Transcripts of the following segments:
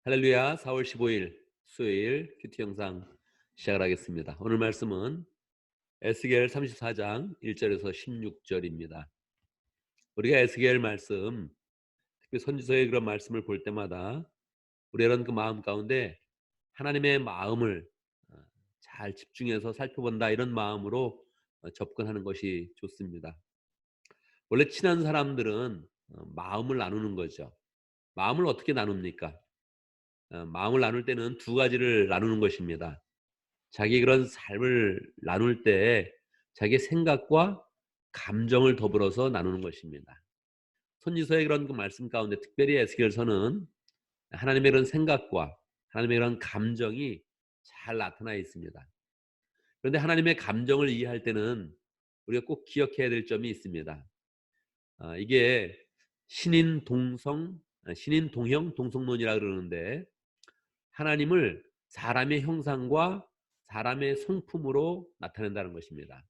할렐루야. 4월 15일 수요일 큐티 영상 시작을 하겠습니다. 오늘 말씀은 에스겔 34장 1절에서 16절입니다. 우리가 에스겔 말씀, 특히 선지서의 그런 말씀을 볼 때마다 우리 이런 그 마음 가운데 하나님의 마음을 잘 집중해서 살펴본다, 이런 마음으로 접근하는 것이 좋습니다. 원래 친한 사람들은 마음을 나누는 거죠. 마음을 어떻게 나눕니까? 마음을 나눌 때는 두 가지를 나누는 것입니다. 자기 그런 삶을 나눌 때 자기의 생각과 감정을 더불어서 나누는 것입니다. 선지서의 그런 그 말씀 가운데 특별히 에스겔서는 하나님의 그런 생각과 하나님의 그런 감정이 잘 나타나 있습니다. 그런데 하나님의 감정을 이해할 때는 우리가 꼭 기억해야 될 점이 있습니다. 이게 신인 동형 동성론이라 그러는데, 하나님을 사람의 형상과 사람의 성품으로 나타낸다는 것입니다.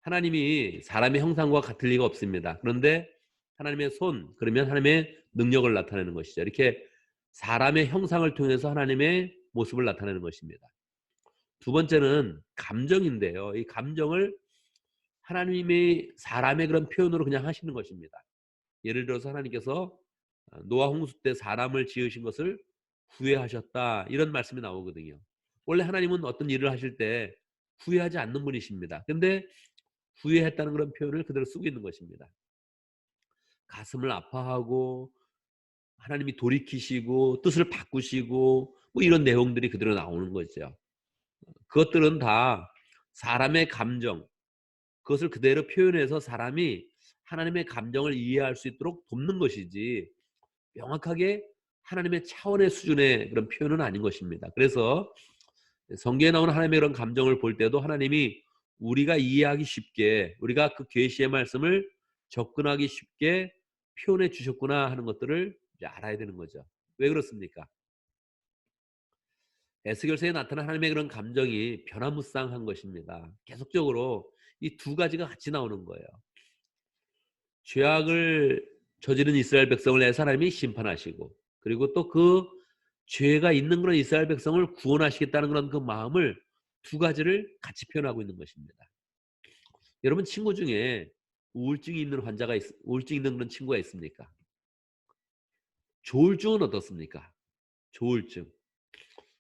하나님이 사람의 형상과 같을 리가 없습니다. 그런데 하나님의 손, 그러면 하나님의 능력을 나타내는 것이죠. 이렇게 사람의 형상을 통해서 하나님의 모습을 나타내는 것입니다. 두 번째는 감정인데요. 이 감정을 하나님이 사람의 그런 표현으로 그냥 하시는 것입니다. 예를 들어서 하나님께서 노아 홍수 때 사람을 지으신 것을 후회하셨다, 이런 말씀이 나오거든요. 원래 하나님은 어떤 일을 하실 때 후회하지 않는 분이십니다. 그런데 후회했다는 그런 표현을 그대로 쓰고 있는 것입니다. 가슴을 아파하고 하나님이 돌이키시고 뜻을 바꾸시고 뭐 이런 내용들이 그대로 나오는 거죠. 그것들은 다 사람의 감정, 그것을 그대로 표현해서 사람이 하나님의 감정을 이해할 수 있도록 돕는 것이지, 명확하게 하나님의 차원의 수준의 그런 표현은 아닌 것입니다. 그래서 성경에 나오는 하나님의 그런 감정을 볼 때도 하나님이 우리가 이해하기 쉽게, 우리가 그 계시의 말씀을 접근하기 쉽게 표현해 주셨구나 하는 것들을 이제 알아야 되는 거죠. 왜 그렇습니까? 에스겔서에 나타난 하나님의 그런 감정이 변화무쌍한 것입니다. 계속적으로 이 두 가지가 같이 나오는 거예요. 죄악을 저지른 이스라엘 백성을 내 하나님이 심판하시고, 그리고 또 그 죄가 있는 그런 이스라엘 백성을 구원하시겠다는 그런 그 마음을, 두 가지를 같이 표현하고 있는 것입니다. 여러분 친구 중에 우울증 있는 그런 친구가 있습니까? 조울증은 어떻습니까? 조울증.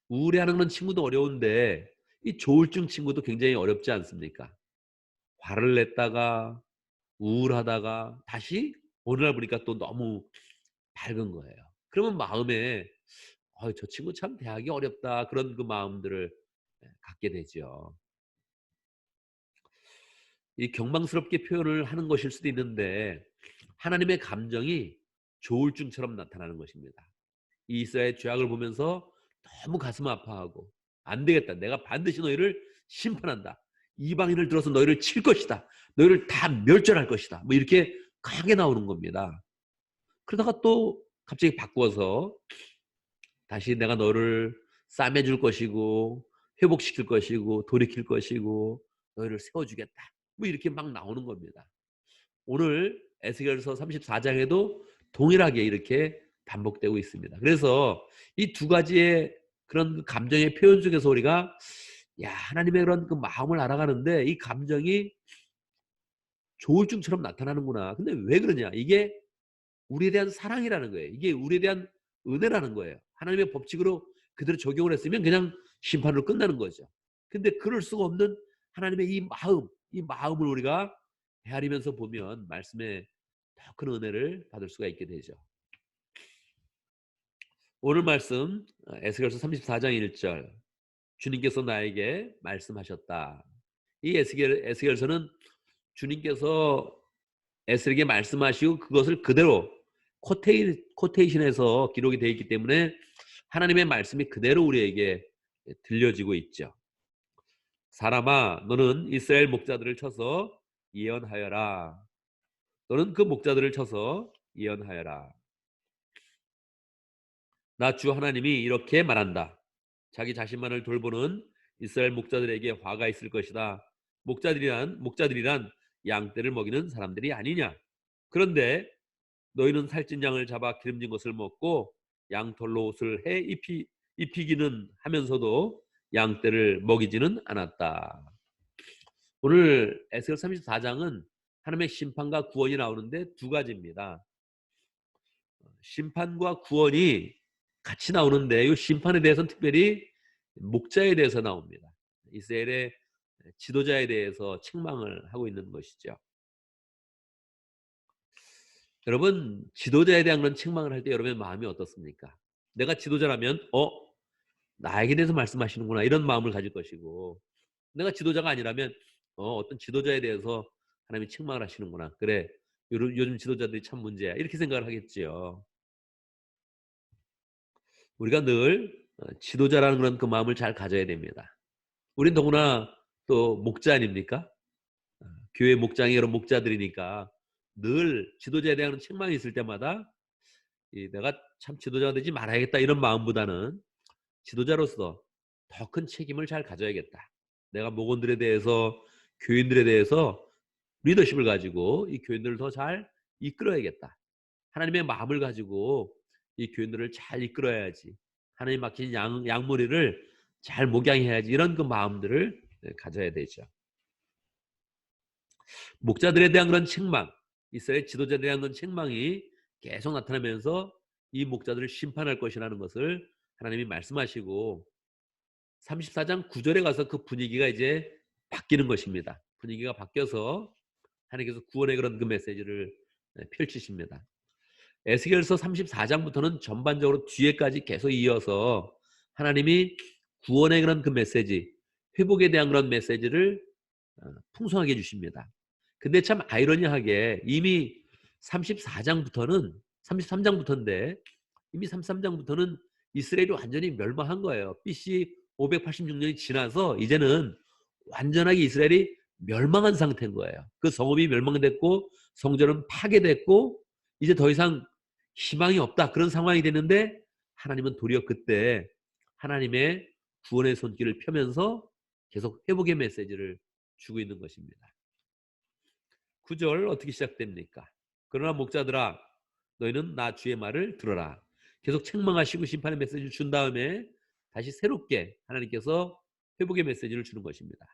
우울해하는 그런 친구도 어려운데 이 조울증 친구도 굉장히 어렵지 않습니까? 화를 냈다가 우울하다가 다시 어느 날 보니까 또 너무 밝은 거예요. 그러면 마음에 저 친구 참 대하기 어렵다, 그런 그 마음들을 갖게 되죠. 이 경망스럽게 표현을 하는 것일 수도 있는데, 하나님의 감정이 조울증처럼 나타나는 것입니다. 이 이스라엘 죄악을 보면서 너무 가슴 아파하고, 안 되겠다, 내가 반드시 너희를 심판한다, 이방인을 들어서 너희를 칠 것이다, 너희를 다 멸절할 것이다, 뭐 이렇게 강하게 나오는 겁니다. 그러다가 또 갑자기 바꾸어서 다시 내가 너를 싸매줄 것이고 회복시킬 것이고 돌이킬 것이고 너희를 세워주겠다, 뭐 이렇게 막 나오는 겁니다. 오늘 에스겔서 34장에도 동일하게 이렇게 반복되고 있습니다. 그래서 이 두 가지의 그런 감정의 표현 중에서 우리가 하나님의 그런 그 마음을 알아가는데, 이 감정이 조울증처럼 나타나는구나. 근데 왜 그러냐? 이게 우리에 대한 사랑이라는 거예요. 이게 우리에 대한 은혜라는 거예요. 하나님의 법칙으로 그대로 적용을 했으면 그냥 심판으로 끝나는 거죠. 근데 그럴 수가 없는 하나님의 이 마음을 우리가 헤아리면서 보면 말씀에 더 큰 은혜를 받을 수가 있게 되죠. 오늘 말씀 에스겔서 34장 1절, 주님께서 나에게 말씀하셨다. 이 에스겔서는 주님께서 에스겔에게 말씀하시고 그것을 그대로 코테이션해서 기록이 되어 있기 때문에 하나님의 말씀이 그대로 우리에게 들려지고 있죠. 사람아, 너는 이스라엘 목자들을 쳐서 예언하여라. 너는 그 목자들을 쳐서 예언하여라. 나 주 하나님이 이렇게 말한다. 자기 자신만을 돌보는 이스라엘 목자들에게 화가 있을 것이다. 목자들이란 양떼를 먹이는 사람들이 아니냐. 그런데 너희는 살찐 양을 잡아 기름진 것을 먹고 양털로 옷을 해 입히기는 하면서도 양떼를 먹이지는 않았다. 오늘 에스겔 34장은 하나님의 심판과 구원이 나오는데 두 가지입니다. 심판과 구원이 같이 나오는데 이 심판에 대해서는 특별히 목자에 대해서 나옵니다. 이스라엘의 지도자에 대해서 책망을 하고 있는 것이죠. 여러분, 지도자에 대한 그런 책망을 할 때 여러분의 마음이 어떻습니까? 내가 지도자라면 나에게 대해서 말씀하시는구나 이런 마음을 가질 것이고, 내가 지도자가 아니라면 어떤 지도자에 대해서 하나님이 책망을 하시는구나, 그래 요즘 지도자들이 참 문제야, 이렇게 생각을 하겠지요. 우리가 늘 지도자라는 그런 그 마음을 잘 가져야 됩니다. 우린 더구나 또 목자 아닙니까? 교회 목장이 여러 목자들이니까 늘 지도자에 대한 책망이 있을 때마다 내가 참 지도자가 되지 말아야겠다 이런 마음보다는 지도자로서 더 큰 책임을 잘 가져야겠다. 내가 목원들에 대해서, 교인들에 대해서 리더십을 가지고 이 교인들을 더 잘 이끌어야겠다. 하나님의 마음을 가지고 이 교인들을 잘 이끌어야지. 하나님 맡긴 양무리를 잘 목양해야지. 이런 그 마음들을 가져야 되죠. 목자들에 대한 그런 책망, 이스라엘 지도자들에 대한 그런 책망이 계속 나타나면서 이 목자들을 심판할 것이라는 것을 하나님이 말씀하시고 34장 9절에 가서 그 분위기가 이제 바뀌는 것입니다. 분위기가 바뀌어서 하나님께서 구원의 그런 그 메시지를 펼치십니다. 에스겔서 34장부터는 전반적으로 뒤에까지 계속 이어서 하나님이 구원의 그런 그 메시지, 회복에 대한 그런 메시지를 풍성하게 주십니다. 근데 참 아이러니하게 이미 34장부터는 33장부터인데 이미 33장부터는 이스라엘이 완전히 멸망한 거예요. BC 586년이 지나서 이제는 완전하게 이스라엘이 멸망한 상태인 거예요. 그 성읍이 멸망됐고 성전은 파괴됐고 이제 더 이상 희망이 없다, 그런 상황이 되는데 하나님은 도리어 그때 하나님의 구원의 손길을 펴면서 계속 회복의 메시지를 주고 있는 것입니다. 9절 어떻게 시작됩니까? 그러나 목자들아 너희는 나 주의 말을 들어라. 계속 책망하시고 심판의 메시지를 준 다음에 다시 새롭게 하나님께서 회복의 메시지를 주는 것입니다.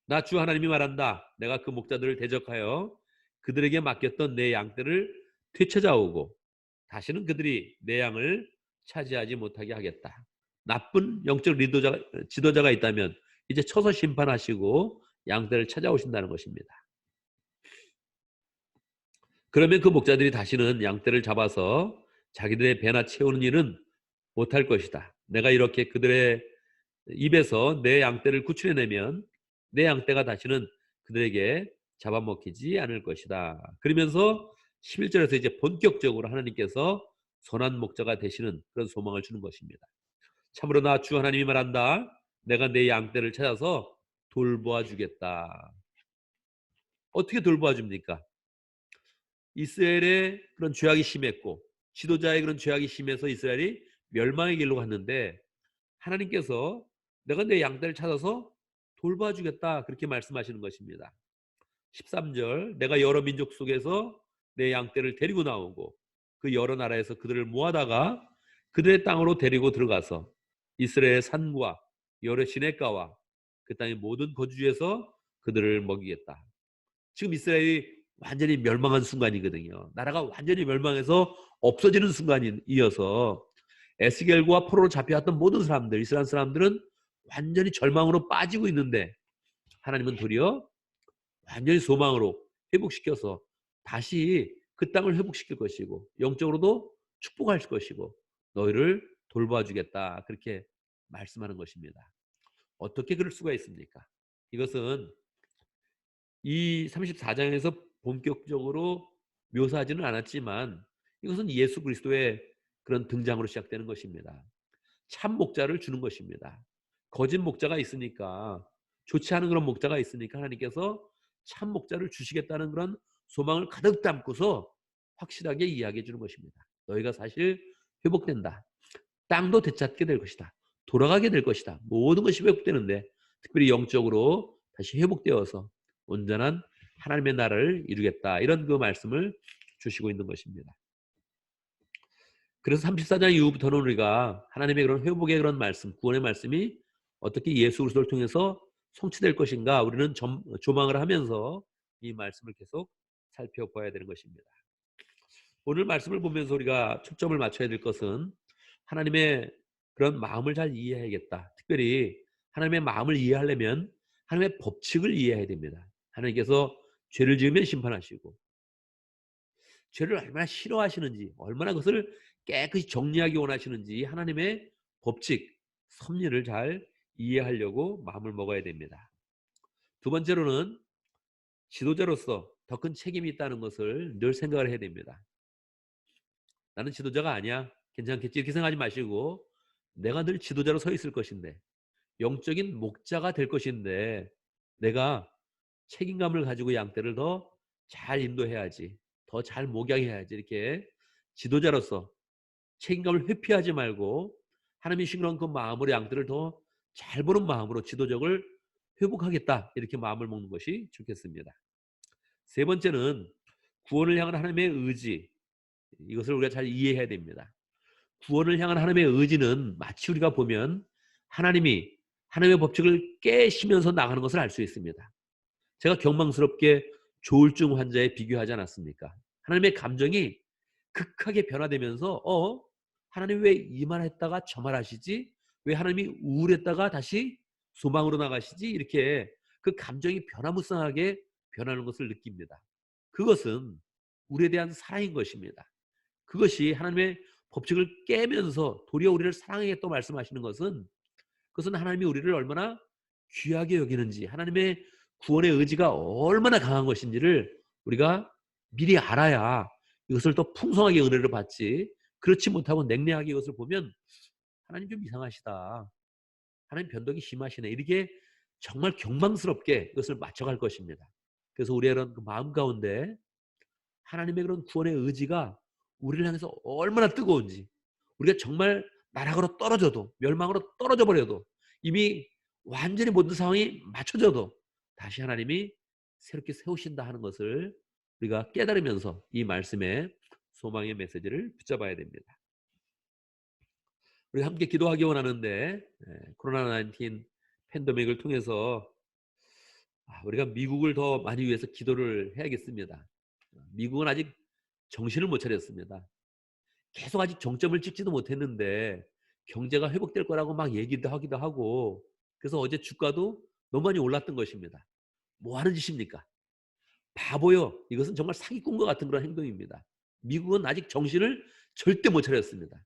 나 주 하나님이 말한다. 내가 그 목자들을 대적하여 그들에게 맡겼던 내 양떼를 되찾아오고 다시는 그들이 내 양을 차지하지 못하게 하겠다. 나쁜 영적 지도자가 있다면 이제 쳐서 심판하시고 양떼를 찾아오신다는 것입니다. 그러면 그 목자들이 다시는 양떼를 잡아서 자기들의 배나 채우는 일은 못할 것이다. 내가 이렇게 그들의 입에서 내 양떼를 구출해내면 내 양떼가 다시는 그들에게 잡아먹히지 않을 것이다. 그러면서 11절에서 이제 본격적으로 하나님께서 선한 목자가 되시는 그런 소망을 주는 것입니다. 참으로 나 주 하나님이 말한다. 내가 내 양떼를 찾아서 돌보아 주겠다. 어떻게 돌보아 줍니까? 이스라엘의 그런 죄악이 심했고 지도자의 그런 죄악이 심해서 이스라엘이 멸망의 길로 갔는데 하나님께서 내가 내 양떼를 찾아서 돌봐주겠다, 그렇게 말씀하시는 것입니다. 13절 내가 여러 민족 속에서 내 양떼를 데리고 나오고 그 여러 나라에서 그들을 모아다가 그들의 땅으로 데리고 들어가서 이스라엘의 산과 여러 시냇가와 그 땅의 모든 거주지에서 그들을 먹이겠다. 지금 이스라엘이 완전히 멸망한 순간이거든요. 나라가 완전히 멸망해서 없어지는 순간이어서 에스겔과 포로로 잡혀왔던 모든 사람들, 이스라엘 사람들은 완전히 절망으로 빠지고 있는데 하나님은 도리어 완전히 소망으로 회복시켜서 다시 그 땅을 회복시킬 것이고 영적으로도 축복할 것이고 너희를 돌봐주겠다, 그렇게 말씀하는 것입니다. 어떻게 그럴 수가 있습니까? 이것은 이 34장에서 본격적으로 묘사하지는 않았지만 이것은 예수 그리스도의 그런 등장으로 시작되는 것입니다. 참 목자를 주는 것입니다. 거짓 목자가 있으니까, 좋지 않은 그런 목자가 있으니까 하나님께서 참 목자를 주시겠다는 그런 소망을 가득 담고서 확실하게 이야기해 주는 것입니다. 너희가 사실 회복된다. 땅도 되찾게 될 것이다. 돌아가게 될 것이다. 모든 것이 회복되는데 특별히 영적으로 다시 회복되어서 온전한 하나님의 나라를 이루겠다. 이런 그 말씀을 주시고 있는 것입니다. 그래서 34장 이후부터는 우리가 하나님의 그런 회복의 그런 말씀, 구원의 말씀이 어떻게 예수 그리스도를 통해서 성취될 것인가 우리는 조망을 하면서 이 말씀을 계속 살펴봐야 되는 것입니다. 오늘 말씀을 보면서 우리가 초점을 맞춰야 될 것은 하나님의 그런 마음을 잘 이해해야겠다. 특별히 하나님의 마음을 이해하려면 하나님의 법칙을 이해해야 됩니다. 하나님께서 죄를 지으면 심판하시고 죄를 얼마나 싫어하시는지, 얼마나 그것을 깨끗이 정리하기 원하시는지 하나님의 법칙, 섭리를 잘 이해하려고 마음을 먹어야 됩니다. 두 번째로는 지도자로서 더 큰 책임이 있다는 것을 늘 생각을 해야 됩니다. 나는 지도자가 아니야. 괜찮겠지. 이렇게 생각하지 마시고 내가 늘 지도자로 서 있을 것인데, 영적인 목자가 될 것인데 내가 책임감을 가지고 양떼를 더 잘 인도해야지. 더 잘 목양해야지. 이렇게 지도자로서 책임감을 회피하지 말고 하나님이 주신 그런 그 마음으로 양떼를 더 잘 보는 마음으로 지도적을 회복하겠다. 이렇게 마음을 먹는 것이 좋겠습니다. 세 번째는 구원을 향한 하나님의 의지. 이것을 우리가 잘 이해해야 됩니다. 구원을 향한 하나님의 의지는 마치 우리가 보면 하나님이 하나님의 법칙을 깨시면서 나가는 것을 알 수 있습니다. 제가 경망스럽게 조울증 환자에 비교하지 않았습니까? 하나님의 감정이 극하게 변화되면서 하나님 왜 이 말 했다가 저 말 하시지? 왜 하나님이 우울했다가 다시 소망으로 나가시지? 이렇게 그 감정이 변화무쌍하게 변하는 것을 느낍니다. 그것은 우리에 대한 사랑인 것입니다. 그것이 하나님의 법칙을 깨면서 도리어 우리를 사랑하겠다고 말씀하시는 것은, 그것은 하나님이 우리를 얼마나 귀하게 여기는지, 하나님의 구원의 의지가 얼마나 강한 것인지를 우리가 미리 알아야 이것을 더 풍성하게 은혜를 받지, 그렇지 못하고 냉랭하게 이것을 보면 하나님 좀 이상하시다, 하나님 변덕이 심하시네, 이렇게 정말 경망스럽게 이것을 맞춰갈 것입니다. 그래서 우리의 그런 그 마음 가운데 하나님의 그런 구원의 의지가 우리를 향해서 얼마나 뜨거운지, 우리가 정말 나락으로 떨어져도, 멸망으로 떨어져 버려도, 이미 완전히 모든 상황이 맞춰져도 다시 하나님이 새롭게 세우신다 하는 것을 우리가 깨달으면서 이 말씀의 소망의 메시지를 붙잡아야 됩니다. 우리가 함께 기도하기 원하는데, 코로나19 팬데믹을 통해서 우리가 미국을 더 많이 위해서 기도를 해야겠습니다. 미국은 아직 정신을 못 차렸습니다. 계속 아직 정점을 찍지도 못했는데 경제가 회복될 거라고 막 얘기도 하기도 하고, 그래서 어제 주가도 너무 많이 올랐던 것입니다. 뭐 하는 짓입니까? 바보요. 이것은 정말 사기꾼과 같은 그런 행동입니다. 미국은 아직 정신을 절대 못 차렸습니다.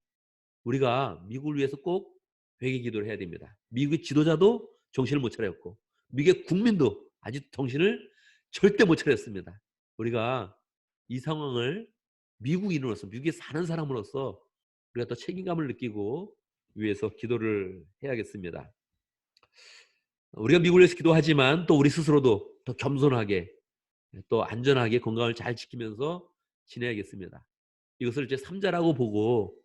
우리가 미국을 위해서 꼭 회개 기도를 해야 됩니다. 미국의 지도자도 정신을 못 차렸고 미국의 국민도 아직 정신을 절대 못 차렸습니다. 우리가 이 상황을 미국인으로서, 미국에 사는 사람으로서 우리가 더 책임감을 느끼고 위해서 기도를 해야겠습니다. 우리가 미국을 위해서 기도하지만 또 우리 스스로도 더 겸손하게, 또 안전하게 건강을 잘 지키면서 지내야겠습니다. 이것을 이제 삼자라고 보고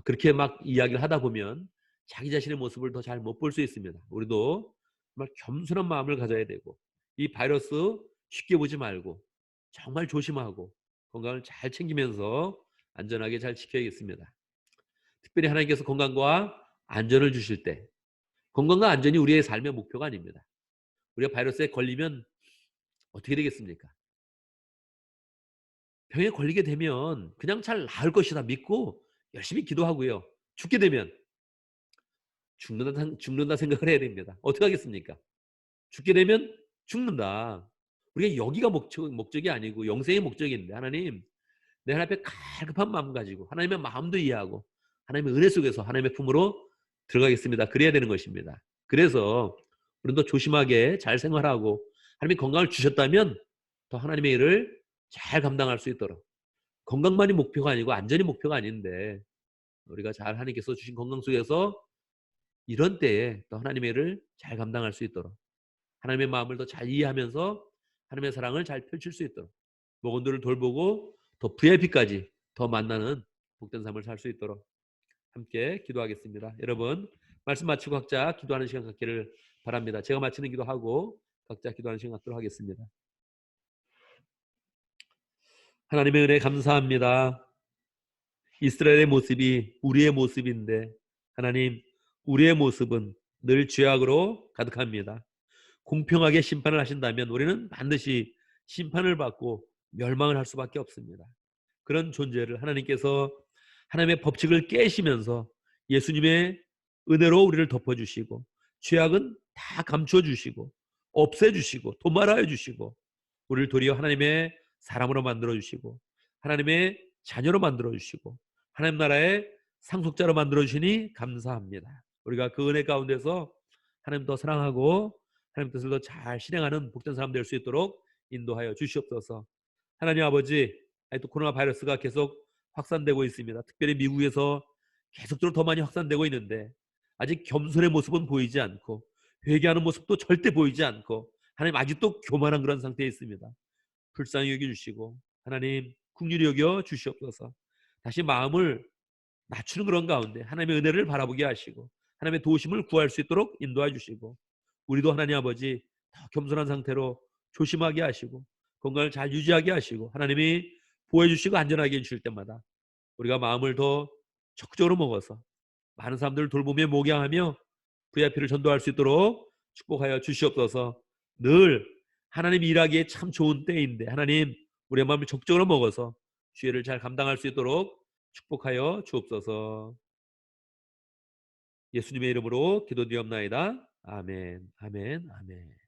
그렇게 막 이야기를 하다 보면 자기 자신의 모습을 더 잘 못 볼 수 있습니다. 우리도 정말 겸손한 마음을 가져야 되고, 이 바이러스 쉽게 보지 말고 정말 조심하고 건강을 잘 챙기면서 안전하게 잘 지켜야겠습니다. 특별히 하나님께서 건강과 안전을 주실 때, 건강과 안전이 우리의 삶의 목표가 아닙니다. 우리가 바이러스에 걸리면 어떻게 되겠습니까? 병에 걸리게 되면 그냥 잘 나을 것이다 믿고 열심히 기도하고요. 죽게 되면 죽는다 생각을 해야 됩니다. 어떻게 하겠습니까? 죽게 되면 죽는다. 우리가 여기가 목적이 아니고 영생의 목적인데, 하나님, 내 하나님 앞에 갈급한 마음 가지고 하나님의 마음도 이해하고 하나님의 은혜 속에서 하나님의 품으로 들어가겠습니다. 그래야 되는 것입니다. 그래서 우리는 더 조심하게 잘 생활하고, 하나님이 건강을 주셨다면 더 하나님의 일을 잘 감당할 수 있도록, 건강만이 목표가 아니고 안전이 목표가 아닌데 우리가 잘 하나님께서 주신 건강 속에서 이런 때에 또 하나님의 일을 잘 감당할 수 있도록, 하나님의 마음을 더 잘 이해하면서 하나님의 사랑을 잘 펼칠 수 있도록, 목원들을 돌보고 더 VIP까지 더 만나는 복된 삶을 살 수 있도록 함께 기도하겠습니다. 여러분, 말씀 마치고 각자 기도하는 시간 갖기를 바랍니다. 제가 마치는 기도하고 각자 기도하는 시간 갖도록 하겠습니다. 하나님의 은혜 감사합니다. 이스라엘의 모습이 우리의 모습인데 하나님, 우리의 모습은 늘 죄악으로 가득합니다. 공평하게 심판을 하신다면 우리는 반드시 심판을 받고 멸망을 할 수밖에 없습니다. 그런 존재를 하나님께서 하나님의 법칙을 깨시면서 예수님의 은혜로 우리를 덮어주시고 죄악은 다 감춰주시고 없애주시고 도말하여 주시고 우리를 도리어 하나님의 사람으로 만들어주시고 하나님의 자녀로 만들어주시고 하나님 나라의 상속자로 만들어주시니 감사합니다. 우리가 그 은혜 가운데서 하나님 더 사랑하고 하나님 뜻을 더 잘 실행하는 복된 사람 될 수 있도록 인도하여 주시옵소서. 하나님 아버지, 또 코로나 바이러스가 계속 확산되고 있습니다. 특별히 미국에서 계속적으로 더 많이 확산되고 있는데 아직 겸손의 모습은 보이지 않고 회개하는 모습도 절대 보이지 않고 하나님 아직도 교만한 그런 상태에 있습니다. 불쌍히 여겨주시고 하나님 긍휼히 여겨 주시옵소서. 다시 마음을 낮추는 그런 가운데 하나님의 은혜를 바라보게 하시고 하나님의 도우심을 구할 수 있도록 인도해 주시고 우리도 하나님 아버지 더 겸손한 상태로 조심하게 하시고 건강을 잘 유지하게 하시고 하나님이 보호해 주시고 안전하게 해주실 때마다 우리가 마음을 더 적극적으로 먹어서 많은 사람들을 돌보며 목양하며 VIP를 전도할 수 있도록 축복하여 주시옵소서. 늘 하나님 일하기에 참 좋은 때인데 하나님 우리의 마음을 적극적으로 먹어서 주의를 잘 감당할 수 있도록 축복하여 주옵소서. 예수님의 이름으로 기도드리옵나이다. 아멘, 아멘, 아멘.